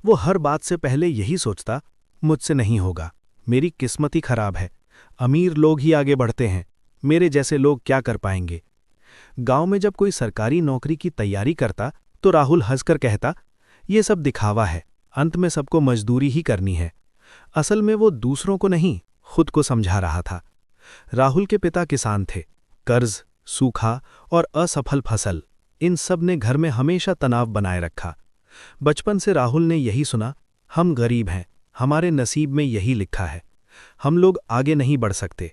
वो हर बात से पहले यही सोचता, मुझसे नहीं होगा, मेरी किस्मत ही खराब है, अमीर लोग ही आगे बढ़ते हैं, मेरे जैसे लोग क्या कर पाएंगे। गांव में जब कोई सरकारी नौकरी की तैयारी करता तो राहुल हंसकर कहता, ये सब दिखावा है, अंत में सबको मजदूरी ही करनी है। असल में वो दूसरों को नहीं, खुद को समझा रहा था। राहुल के पिता किसान थे। कर्ज, सूखा और असफल फसल, इन सब ने घर में हमेशा तनाव बनाए रखा। बचपन से राहुल ने यही सुना, हम गरीब हैं, हमारे नसीब में यही लिखा है, हम लोग आगे नहीं बढ़ सकते।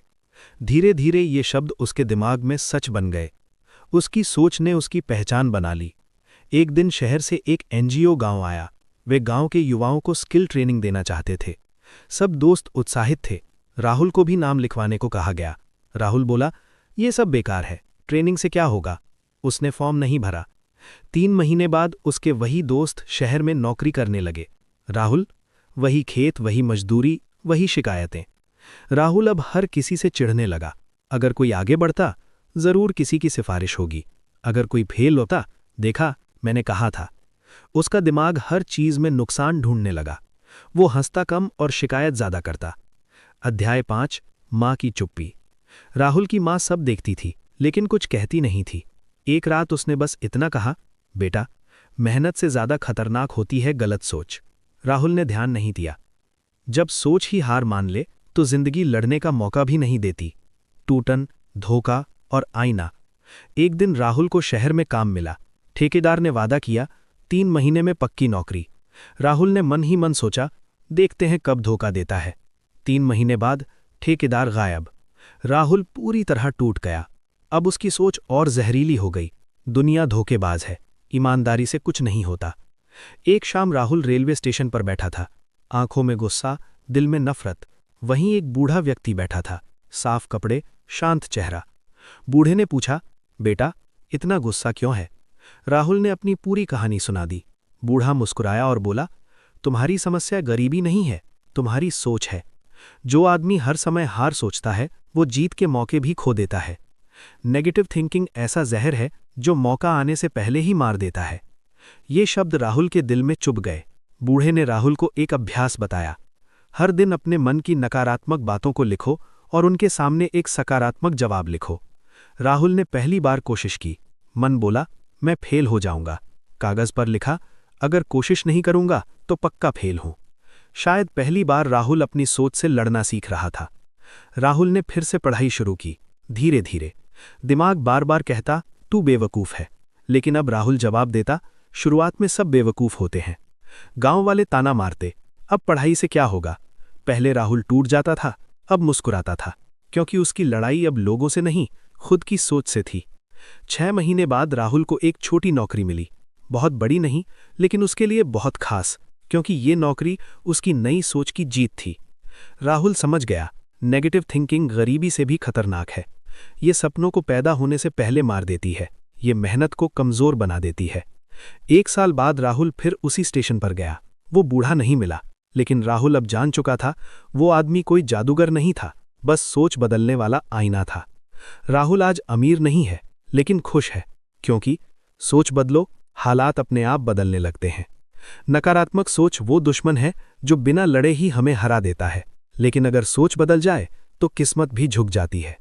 धीरे धीरे ये शब्द उसके दिमाग में सच बन गए। उसकी सोच ने उसकी पहचान बना ली। एक दिन शहर से एक एनजीओ गांव आया। वे गांव के युवाओं को स्किल ट्रेनिंग देना चाहते थे। सब दोस्त उत्साहित थे। राहुल को भी नाम लिखवाने को कहा गया। राहुल बोला, ये सब बेकार है, ट्रेनिंग से क्या होगा। उसने फॉर्म नहीं भरा। 3 महीने बाद उसके वही दोस्त शहर में नौकरी करने लगे। राहुल, वही खेत, वही मजदूरी, वही शिकायतें। राहुल अब हर किसी से चिढ़ने लगा। अगर कोई आगे बढ़ता, जरूर किसी की सिफारिश होगी। अगर कोई फेल होता, देखा, मैंने कहा था। उसका दिमाग हर चीज में नुकसान ढूंढने लगा। वो हंसता कम और शिकायत ज्यादा करता। अध्याय 5, माँ की चुप्पी। राहुल की माँ सब देखती थी, लेकिन कुछ कहती नहीं थी। एक रात उसने बस इतना कहा, बेटा, मेहनत से ज्यादा खतरनाक होती है गलत सोच। राहुल ने ध्यान नहीं दिया। जब सोच ही हार मान ले तो जिंदगी लड़ने का मौका भी नहीं देती। टूटन, धोखा और आईना। एक दिन राहुल को शहर में काम मिला। ठेकेदार ने वादा किया, 3 महीने में पक्की नौकरी। राहुल ने मन ही मन सोचा, देखते हैं कब धोखा देता है। 3 महीने बाद ठेकेदार गायब। राहुल पूरी तरह टूट गया। अब उसकी सोच और जहरीली हो गई। दुनिया धोखेबाज है, ईमानदारी से कुछ नहीं होता। एक शाम राहुल रेलवे स्टेशन पर बैठा था। आंखों में गुस्सा, दिल में नफरत। वहीं एक बूढ़ा व्यक्ति बैठा था, साफ कपड़े, शांत चेहरा। बूढ़े ने पूछा, बेटा, इतना गुस्सा क्यों है। राहुल ने अपनी पूरी कहानी सुना दी। बूढ़ा मुस्कुराया और बोला, तुम्हारी समस्या गरीबी नहीं है, तुम्हारी सोच है। जो आदमी हर समय हार सोचता है, वो जीत के मौके भी खो देता है। नेगेटिव थिंकिंग ऐसा जहर है जो मौका आने से पहले ही मार देता है। ये शब्द राहुल के दिल में चुभ गए। बूढ़े ने राहुल को एक अभ्यास बताया। हर दिन अपने मन की नकारात्मक बातों को लिखो और उनके सामने एक सकारात्मक जवाब लिखो। राहुल ने पहली बार कोशिश की। मन बोला, मैं फेल हो जाऊंगा। कागज पर लिखा, अगर कोशिश नहीं करूंगा तो पक्का फेल हूं। शायद पहली बार राहुल अपनी सोच से लड़ना सीख रहा था। राहुल ने फिर से पढ़ाई शुरू की। धीरे धीरे दिमाग बार बार कहता, तू बेवकूफ है। लेकिन अब राहुल जवाब देता, शुरुआत में सब बेवकूफ होते हैं। गांव वाले ताना मारते, अब पढ़ाई से क्या होगा। पहले राहुल टूट जाता था, अब मुस्कुराता था, क्योंकि उसकी लड़ाई अब लोगों से नहीं, खुद की सोच से थी। 6 महीने बाद राहुल को एक छोटी नौकरी मिली। बहुत बड़ी नहीं, लेकिन उसके लिए बहुत खास, क्योंकि ये नौकरी उसकी नई सोच की जीत थी। राहुल समझ गया, नेगेटिव थिंकिंग गरीबी से भी खतरनाक है। ये सपनों को पैदा होने से पहले मार देती है, ये मेहनत को कमजोर बना देती है। 1 साल बाद राहुल फिर उसी स्टेशन पर गया। वो बूढ़ा नहीं मिला, लेकिन राहुल अब जान चुका था, वो आदमी कोई जादूगर नहीं था, बस सोच बदलने वाला आईना था। राहुल आज अमीर नहीं है, लेकिन खुश है, क्योंकि सोच बदलो, हालात अपने आप बदलने लगते हैं। नकारात्मक सोच वो दुश्मन है जो बिना लड़े ही हमें हरा देता है, लेकिन अगर सोच बदल जाए तो किस्मत भी झुक जाती है।